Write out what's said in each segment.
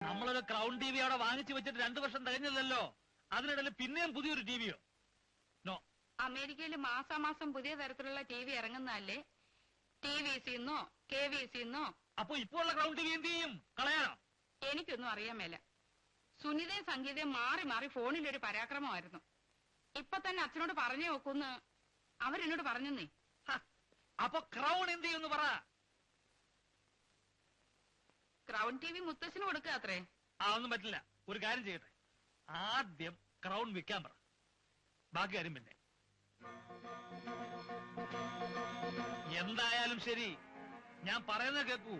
നമ്മളൊരു crown T V അവിടെ വാങ്ങിച്ചു വെച്ചിട്ട് 2 വർഷം തികഞ്ഞില്ലല്ലോ. അതിനിടയിൽ പിന്നെയും പുതിയൊരു ടിവിയോ? നോ. അമേരിക്കയിൽ മാസാമാസം പുതിയ തരത്തിലുള്ള ടി വി ഇറങ്ങുന്നതല്ലേ? TVC-ന്നോ KVC-ന്നോ? അപ്പൊ ഇപ്പോൾ ഉള്ള ക്രൗൺ ടി വി എന്ത് ചെയ്യും? കളയാനോ? എനിക്കൊന്നും അറിയാൻ മേല. സുനിതയും സംഗീതയും മാറി മാറി ഫോണിലൊരു പരാക്രമമായിരുന്നു. ഇപ്പൊ തന്നെ അച്ഛനോട് പറഞ്ഞു നോക്കൂന്ന് അവരെന്നോട് പറഞ്ഞെന്നേ. അപ്പൊ ക്രൗൺ എന്ത് ചെയ്യുമെന്ന് പറ. ക്രൗൺ ടി വി മുത്തശ്ശന് കൊടുക്കുക അത്രേ. ഒന്നും പറ്റില്ല. ഒരു കാര്യം ചെയ്യട്ടെ, ആദ്യം ക്രൗൺ വിൽക്കാൻ പറ, ബാക്കി കാര്യം പിന്നെ. എന്തായാലും ശരി, ഞാൻ പറയുന്നത് കേൾക്കൂ.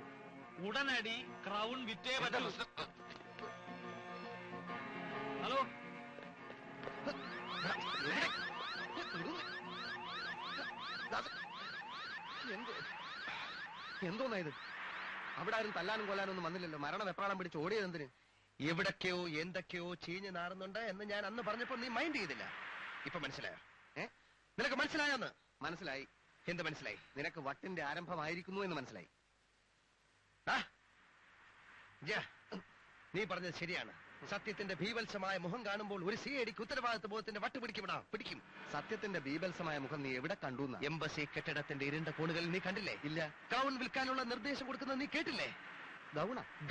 ഉടനടി ക്രൗൺ വിറ്റേ പറ്റൂ. ഹലോ, എന്തോന്നാ ഇത്? അവിടെ ആരും തല്ലാനും കൊല്ലാനും ഒന്നും വന്നില്ലല്ലോ. മരണ വെപ്രാളം പിടിച്ച് ഓടിയത് എന്തിന്? എവിടൊക്കെയോ എന്തൊക്കെയോ ചീഞ്ഞ് നാറുന്നുണ്ട് എന്ന് ഞാൻ അന്ന് പറഞ്ഞപ്പോൾ നീ മൈൻഡ് ചെയ്തില്ല. ഇപ്പൊ മനസ്സിലായോ? നിനക്ക് മനസ്സിലായോന്ന്? മനസ്സിലായി. എന്ത് മനസ്സിലായി? നിനക്ക് വട്ടിന്റെ ആരംഭമായിരിക്കുന്നു എന്ന് മനസ്സിലായി. നീ പറഞ്ഞത് ശരിയാണ്. സത്യത്തിന്റെ ഭീവത്സമായ മുഖം കാണുമ്പോൾ ഒരു CIDക്ക് ഉത്തരവാദിത്വ ബോധത്തിന്റെ വട്ട് പിടിക്കും. സത്യത്തിന്റെ ഭീവത്സമായ മുഖം നീ എവിടെ കണ്ടു? എംബസി കെട്ടിടത്തിന്റെ ഇരുണ്ട കോണുകളിൽ നീ കണ്ടില്ലേ? ഇല്ല. ക്രൗൺ വിൽക്കാനുള്ള നിർദ്ദേശം കൊടുക്കുന്നത് നീ കേട്ടില്ലേ?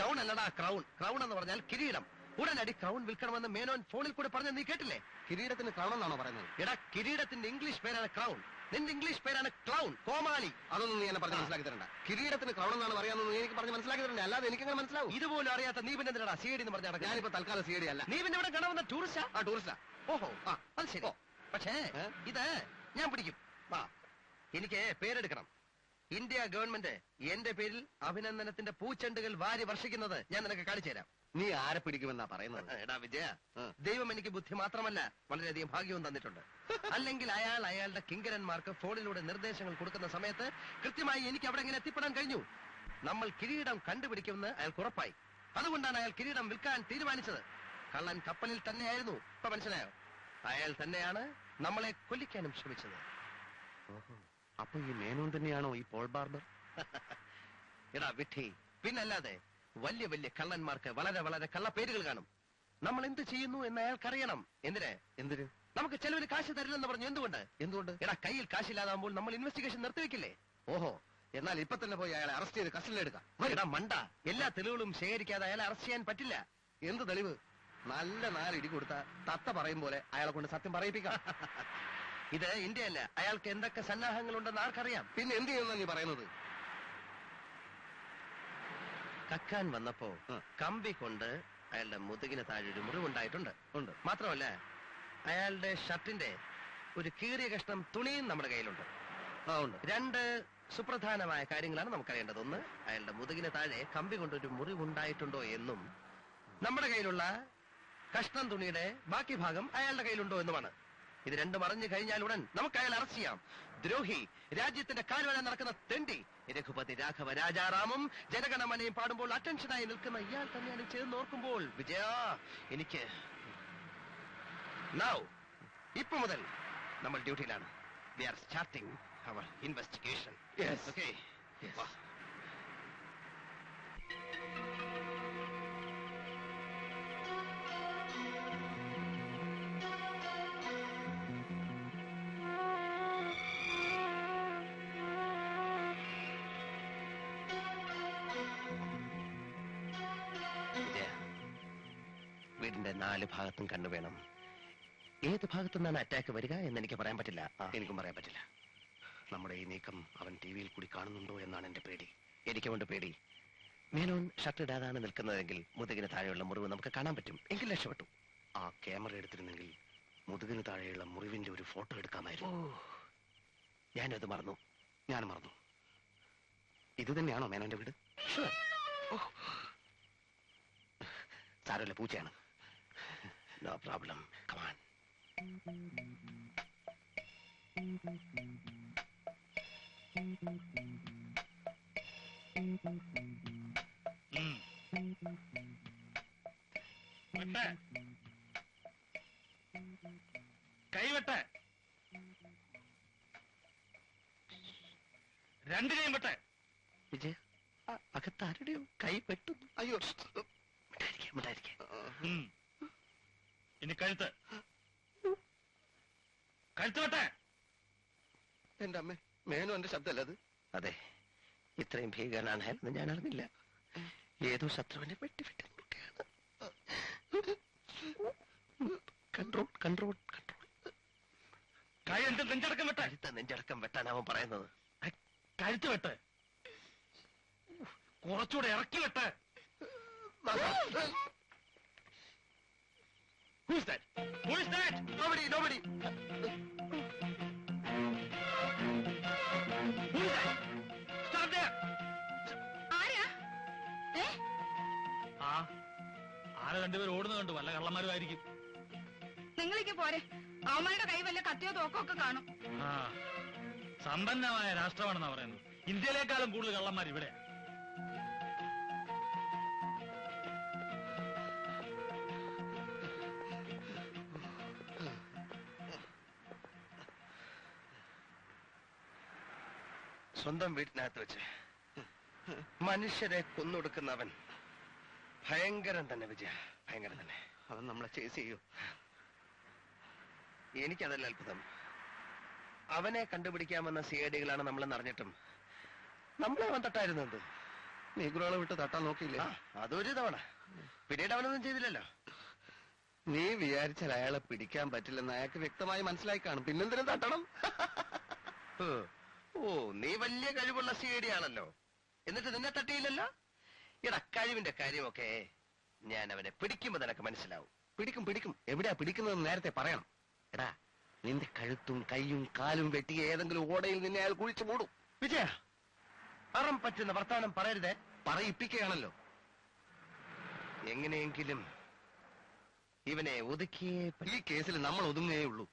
ഗൗൺ അല്ലടാ, ക്രൗൺ. ക്രൗൺ എന്ന് പറഞ്ഞാൽ കിരീടം. ഉടനടി ക്രൗൺ വിൽക്കണമെന്ന് മേനോൻ ഫോണിൽ കൂടെ പറഞ്ഞ നീ കേട്ടില്ലേ? കിരീടത്തിന് ക്രൗൺ എന്നാണോ പറയുന്നത്? എടാ, കിരീടത്തിന്റെ ഇംഗ്ലീഷ് പേരാണ് ക്രൗൺ. നിന്റെ ഇംഗ്ലീഷ് പേരാണ് ക്ലൗൺ, കോമാളി. അതൊന്നും നീ എന്നെ പറഞ്ഞ് മനസ്സിലാക്കി തരണ്ട. കിരീടത്തിന് ക്രൗൺ എന്നാണ് പറയാമെന്ന് നീ എനിക്ക് പറഞ്ഞ് മനസ്സിലാക്കി തരണ്ട. അല്ലാതെ എനിക്കങ്ങനെ മനസ്സിലാവും? ഇതുപോലും അറിയാത്ത നീ പിന്നെ എന്തിനാ CID എന്ന് പറഞ്ഞാൽ? ഞാനിപ്പോ തൽക്കാലം CID അല്ല. നീ പിന്നെ ഇവിടെ കാണാവുന്ന ടൂറിസ്റ്റാ? ടൂറിസ്റ്റാ. ഓഹോ, അത് ശരി. പക്ഷേ ഇത് ഞാൻ പിടിക്കും. എനിക്ക് പേരെടുക്കണം. ഇന്ത്യ ഗവൺമെന്റ് എന്റെ പേരിൽ അഭിനന്ദനത്തിന്റെ പൂച്ചെണ്ടുകൾ വാരി വർഷിക്കുന്നത് ഞാൻ നിനക്ക് കാണിച്ചു തരാം. നീ ആരെ പിടിക്കുമെന്നാ പറയുന്നത്? എടാ വിജയ, ദൈവം എനിക്ക് ബുദ്ധി മാത്രമല്ല വളരെയധികം ഭാഗ്യവും തന്നിട്ടുണ്ട്. അല്ലെങ്കിൽ അയാളുടെ കിങ്കരന്മാർക്ക് ഫോണിലൂടെ നിർദ്ദേശങ്ങൾ കൊടുക്കുന്ന സമയത്ത് കൃത്യമായി എനിക്ക് അവിടെ എങ്ങനെ എത്തിപ്പെടാൻ കഴിഞ്ഞു? നമ്മൾ കിരീടം കണ്ടുപിടിക്കുമെന്ന് അയാൾക്ക് ഉറപ്പായി. അതുകൊണ്ടാണ് അയാൾ കിരീടം വിൽക്കാൻ തീരുമാനിച്ചത്. കള്ളൻ കപ്പലിൽ തന്നെയായിരുന്നു. ഇപ്പൊ മനസ്സിലായോ? അയാൾ തന്നെയാണ് നമ്മളെ കൊല്ലിക്കാനും ശ്രമിച്ചത്. അപ്പൊ ഈ മേനോൻ തന്നെയാണോ ഈ പോൾ ബാർബർ? എടാ വിഡ്ഢി, പിന്നല്ലാതെ. വലിയ വലിയ കള്ളന്മാർക്ക് വളരെ വളരെ കള്ളപ്പേരുകൾ കാണും. നമ്മൾ എന്ത് ചെയ്യുന്നു എന്ന് അയാൾക്കറിയണം. എന്തിന്? നമുക്ക് ചെലവിന് കാശ് തരില്ലെന്ന് പറഞ്ഞു. എന്തുകൊണ്ട്? എടാ, കയ്യിൽ കാശില്ലാതാകുമ്പോൾ നമ്മൾ ഇൻവെസ്റ്റിഗേഷൻ നിർത്തിവെക്കില്ലേ? ഓഹോ, എന്നാൽ ഇപ്പൊ തന്നെ പോയി അയാളെ അറസ്റ്റ് ചെയ്ത് കസ്റ്റഡിയിലെടുക്കാം. എടാ മണ്ട, എല്ലാ തെളിവുകളും ശേഖരിക്കാതെ അയാളെ അറസ്റ്റ് ചെയ്യാൻ പറ്റില്ല. എന്ത് തെളിവ്? നല്ല 4 ഇടി കൊടുത്ത തത്ത പറയും പോലെ അയാളെ കൊണ്ട് സത്യം പറയിപ്പിക്കാം. ഇത് ഇന്ത്യയല്ല. അയാൾക്ക് എന്തൊക്കെ സന്നാഹങ്ങളുണ്ടെന്ന് ആർക്കറിയാം? പിന്നെ എന്ത് ചെയ്യുന്ന നീ പറയുന്നത്? കക്കാൻ വന്നപ്പോ കമ്പി കൊണ്ട് അയാളുടെ മുതുകിന് താഴെ ഒരു മുറിവുണ്ടായിട്ടുണ്ട്. മാത്രമല്ല, അയാളുടെ ഷർട്ടിന്റെ ഒരു കീറിയ കഷ്ണം തുണിയും നമ്മുടെ കയ്യിലുണ്ട്. 2 സുപ്രധാനമായ കാര്യങ്ങളാണ് നമുക്കറിയേണ്ടത്. ഒന്ന്, അയാളുടെ മുതുകിന് താഴെ കമ്പി കൊണ്ടൊരു മുറിവുണ്ടായിട്ടുണ്ടോ എന്നും, നമ്മുടെ കയ്യിലുള്ള കഷ്ണം തുണിയുടെ ബാക്കി ഭാഗം അയാളുടെ കയ്യിലുണ്ടോ എന്നുമാണ്. ഇത് രണ്ടും അറിഞ്ഞു കഴിഞ്ഞാൽ ഉടൻ നമുക്ക് അയാൾ അറസ്റ്റ് ചെയ്യാം. ദ്രോഹി, രാജ്യത്തിന്റെ കാൽവഴ നടക്കുന്ന തെണ്ടി, രഘുപതി രാഘവ രാജാറാമും ജനഗണമനയും പാടുമ്പോൾ അറ്റൻഷനായി നിൽക്കുന്ന ഇയാൾ തന്നെയാണ് ചേർന്ന് ഓർക്കുമ്പോൾ വിജയ എനിക്ക് ഇപ്പൊ മുതൽ നമ്മൾ ഡ്യൂട്ടിയിലാണ്. We are starting our investigation. Okay, വീടിന്റെ 4 ഭാഗത്തും കണ്ണു വേണം. ഏത് ഭാഗത്തു നിന്നാണ് അറ്റാക്ക് വരിക എന്ന് എനിക്ക് പറയാൻ പറ്റില്ല. എനിക്കും പറയാൻ പറ്റില്ല. നമ്മുടെ ഈ നീക്കം അവൻ ടിവിയിൽ കൂടി കാണുന്നുണ്ടോ എന്നാണ് എന്റെ പേടി. എനിക്കുകൊണ്ട് പേടി. മേനോൻ ഷർട്ട് ഇടാതാണ് നിൽക്കുന്നതെങ്കിൽ മുതുകിന് താഴെയുള്ള മുറിവ് നമുക്ക് കാണാൻ പറ്റും. എങ്കിൽ രക്ഷപ്പെട്ടു. ആ ക്യാമറ എടുത്തിരുന്നെങ്കിൽ മുതുകിന് താഴെയുള്ള മുറിവിന്റെ ഒരു ഫോട്ടോ എടുക്കാമായിരുന്നു. ഞാനത് മറന്നു. ഞാൻ മറന്നു. ഇത് തന്നെയാണോ മേനോന്റെ വീട്? സാരമില്ല, പൂച്ചയാണ്. No problem. കമാൻ. കൈവെട്ട്, രണ്ടിനെയും വെട്ട്. വിജയ, അകത്താരുടെയോ കൈ വെട്ടുന്നു. അയ്യോ, ഇനി കഴുത്ത് വെട്ടെ. എന്റെ അമ്മ, മേനു എന്റെ ശബ്ദമല്ല അത്. അതെ, ഇത്രയും ഭീകരനാണെന്ന് ഞാൻ അറിഞ്ഞില്ല. ഏതോ ശത്രുവിനെ വെട്ടിവിട്ട് കൺട്രോൾ കൺട്രോൾ കൺട്രോൾ. കഴുത്ത് നെഞ്ചടക്കം വെട്ടെ. നെഞ്ചടക്കം വെട്ടാൻ അവൻ പറയുന്നത്. കഴുത്ത് വെട്ട്. കുറച്ചുകൂടെ ഇറക്കി വെട്ട്. Who's that? Who is that? Nobody. Who is that? Stop there. ആരാ? ആരെ രണ്ടുപേരും ഓടുന്നത് കണ്ടു. വല്ല കള്ളന്മാരും ആയിരിക്കും. നിങ്ങളിക്ക് പോരെ, അവന്മാരുടെ കൈ വല്ല കത്തിയോ തോക്കോ ഒക്കെ കാണും. സമ്പന്നമായ രാഷ്ട്രമാണെന്നാ പറയുന്നത്. ഇന്ത്യയിലേക്കാളും കൂടുതൽ കള്ളന്മാർ ഇവിടെ. സ്വന്തം വീട്ടിനകത്ത് വെച്ച് മനുഷ്യരെ കൊന്നൊടുക്കുന്നവൻ ഭയങ്കരൻ തന്നെ വിജയ, ഭയങ്കരൻ തന്നെ. അവൻ നമ്മളെ ചേസ് ചെയ്യൂ. എനിക്കതല്ല അത്ഭുതം. അവനെ കണ്ടുപിടിക്കാമെന്ന സിഐഡികളാണ് നമ്മളെന്ന് അറിഞ്ഞിട്ടും നമ്മളെ അവൻ തട്ടായിരുന്നത്. നീഗ്രോളെ വിട്ട് തട്ടാൻ നോക്കിയില്ലേ? അതൊരു തവണ. പിന്നീട് അവനൊന്നും ചെയ്തില്ലല്ലോ. നീ വിചാരിച്ചാൽ അയാളെ പിടിക്കാൻ പറ്റില്ലെന്ന് അയാൾക്ക് വ്യക്തമായി മനസ്സിലായി കാണും. പിന്നെന്തിനും തട്ടണം? ഓ, നീ വലിയ കഴിവുള്ള സിഐഡി ആണല്ലോ. എന്നിട്ട് നിന്നെ തട്ടിയില്ലല്ലോ. എടാ, കഴിവിന്റെ കാര്യമൊക്കെ ഞാൻ അവനെ പിടിക്കുമ്പോ നിനക്ക് മനസ്സിലാവും. പിടിക്കും. എവിടെയാ പിടിക്കുന്നത് നേരത്തെ പറയണം. എടാ, നിന്റെ കഴുത്തും കൈയും കാലും വെട്ടി ഏതെങ്കിലും ഓടയിൽ നിന്നെ അയാൾ കുഴിച്ചു മൂടും. വിജയ, അറം പറ്റുന്ന വർത്താനം പറയരുതേ. പറയിപ്പിക്കുകയാണല്ലോ. എങ്ങനെയെങ്കിലും ഇവനെ ഒതുക്കിയേ. ഈ കേസിൽ നമ്മൾ ഒതുങ്ങേ ഉള്ളൂ.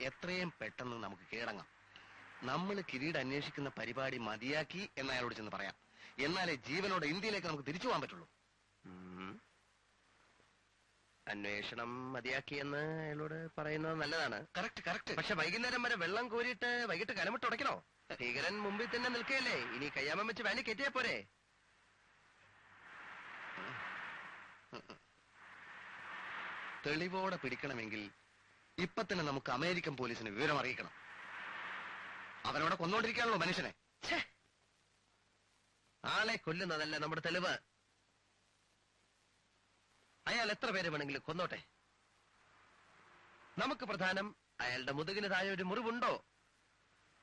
എത്രയും പെട്ടെന്ന് നമുക്ക് കീഴടങ്ങാം. നമ്മൾ കിരീട് അന്വേഷിക്കുന്ന പരിപാടി മതിയാക്കി എന്ന് അയാളോട് ചെന്ന് പറയാം. എന്നാലേ ജീവനോടെ ഇന്ത്യയിലേക്ക് നമുക്ക് തിരിച്ചു പോകാൻ പറ്റുള്ളൂ. അന്വേഷണം മതിയാക്കിയെന്ന് അയാളോട് പറയുന്നത് നല്ലതാണ്. കറക്റ്റ്. പക്ഷെ വൈകുന്നേരം വരെ വെള്ളം കോരിയിട്ട് വൈകിട്ട് കലമിട്ട് ഉടയ്ക്കണോ? ഭീകരൻ മുമ്പിൽ തന്നെ നിൽക്കുകയല്ലേ. ഇനി കയ്യാമം വെച്ച് വേലി കെറ്റിയാ പോരെ. തെളിവോടെ പിടിക്കണമെങ്കിൽ ഇപ്പൊ തന്നെ നമുക്ക് അമേരിക്കൻ പോലീസിന് വിവരം അറിയിക്കണം. അവനോടെ കൊന്നോണ്ടിരിക്കാണല്ലോ മനുഷ്യനെ. ആളെ കൊല്ലുന്നതല്ല നമ്മുടെ തെളിവ്. അയാൾ എത്ര പേര് വേണമെങ്കിലും കൊന്നോട്ടെ. നമുക്ക് പ്രധാനം അയാളുടെ മുതുകിന് താഴെ ഒരു മുറിവുണ്ടോ?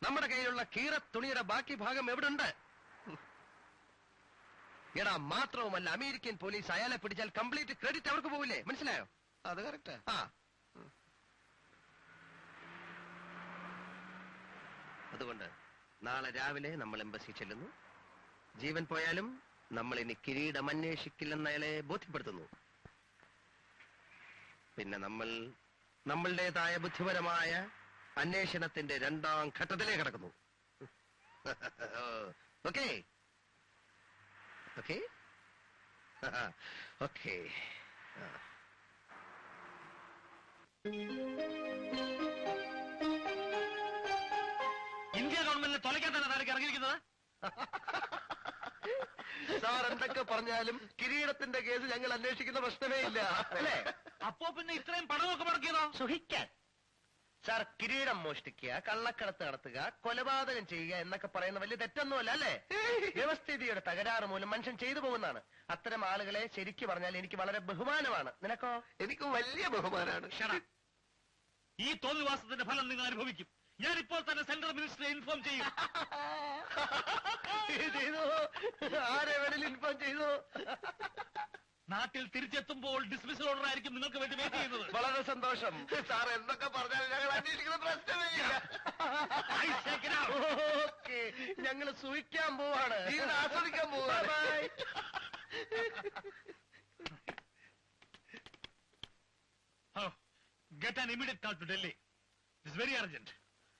നമ്മുടെ കയ്യിലുള്ള കീറ തുണിയുടെ ബാക്കി ഭാഗം എവിടുണ്ട്? എടാ, മാത്രവുമല്ല, അമേരിക്കൻ പോലീസ് അയാളെ പിടിച്ചാൽ കംപ്ലീറ്റ് ക്രെഡിറ്റ് അവർക്ക് പോവില്ലേ? മനസ്സിലായോ? അത് കറക്റ്റ്. അതുകൊണ്ട് നാളെ രാവിലെ നമ്മൾ എംബസി ചെല്ലുന്നു. ജീവൻ പോയാലും നമ്മൾ ഇനി കിരീടം അന്വേഷിക്കില്ലെന്ന് അയാളെ ബോധ്യപ്പെടുത്തുന്നു. പിന്നെ നമ്മൾ നമ്മളുടേതായ ബുദ്ധിപരമായ അന്വേഷണത്തിന്റെ 2ാം ഘട്ടത്തിലേക്ക് കടക്കുന്നു. Okay okay okay. ഇന്ത്യ ഗവൺമെന്റിനെ തൊലയ്ക്കാൻ തന്നെ താരക്ക് ഇറങ്ങിയിരിക്കുന്നത്. സാർ എന്തൊക്കെ പറഞ്ഞാലും കിരീടത്തിന്റെ കേസ് ഞങ്ങൾ അന്വേഷിക്കുന്ന പ്രശ്നമേ ഇല്ല, അല്ലേ? അപ്പോ പിന്നെ ഇത്രയും പണമൊക്കെ മുടക്കിയതോ? സുഹിക്കാൻ. സാർ, കിരീടം മോഷ്ടിക്കുക, കള്ളക്കടത്ത് നടത്തുക, കൊലപാതകം ചെയ്യുക എന്നൊക്കെ പറയുന്ന വലിയ തെറ്റൊന്നുമല്ല, അല്ലേ? വ്യവസ്ഥിതിയുടെ തകരാറ് മൂലം മനുഷ്യൻ ചെയ്തു പോകുന്നതാണ്. അത്തരം ആളുകളെ ശരിക്കു പറഞ്ഞാൽ എനിക്ക് വളരെ ബഹുമാനമാണ്. നിനക്കോ? എനിക്ക് വലിയ ബഹുമാനമാണ്. ഈ തോന്നിവാസത്തിന്റെ ഫലം നിങ്ങൾ അനുഭവിക്കും. ഞാനിപ്പോൾ തന്നെ സെൻട്രൽ മിനിസ്റ്ററെ ഇൻഫോം ചെയ്യും. ആരെവിടെയും ഇൻഫോം ചെയ്തു. നാട്ടിൽ തിരിച്ചെത്തുമ്പോൾ ഡിസ്മിസൽ ഓർഡർ ആയിരിക്കും നിങ്ങൾക്ക് വേണ്ടി വെയിറ്റ് ചെയ്യുന്നത്. വളരെ സന്തോഷം. സാർ എന്തൊക്കെ പറഞ്ഞാലും ഞങ്ങൾ അന്വേഷിക്കുന്ന പ്രശ്നമേ ഇല്ല. ഓക്കെ, ഞങ്ങൾ സൂഹിക്കാൻ പോവാണ്, ആസ്വദിക്കാൻ പോവാണ്. Get an immediate call to Delhi. It's very urgent.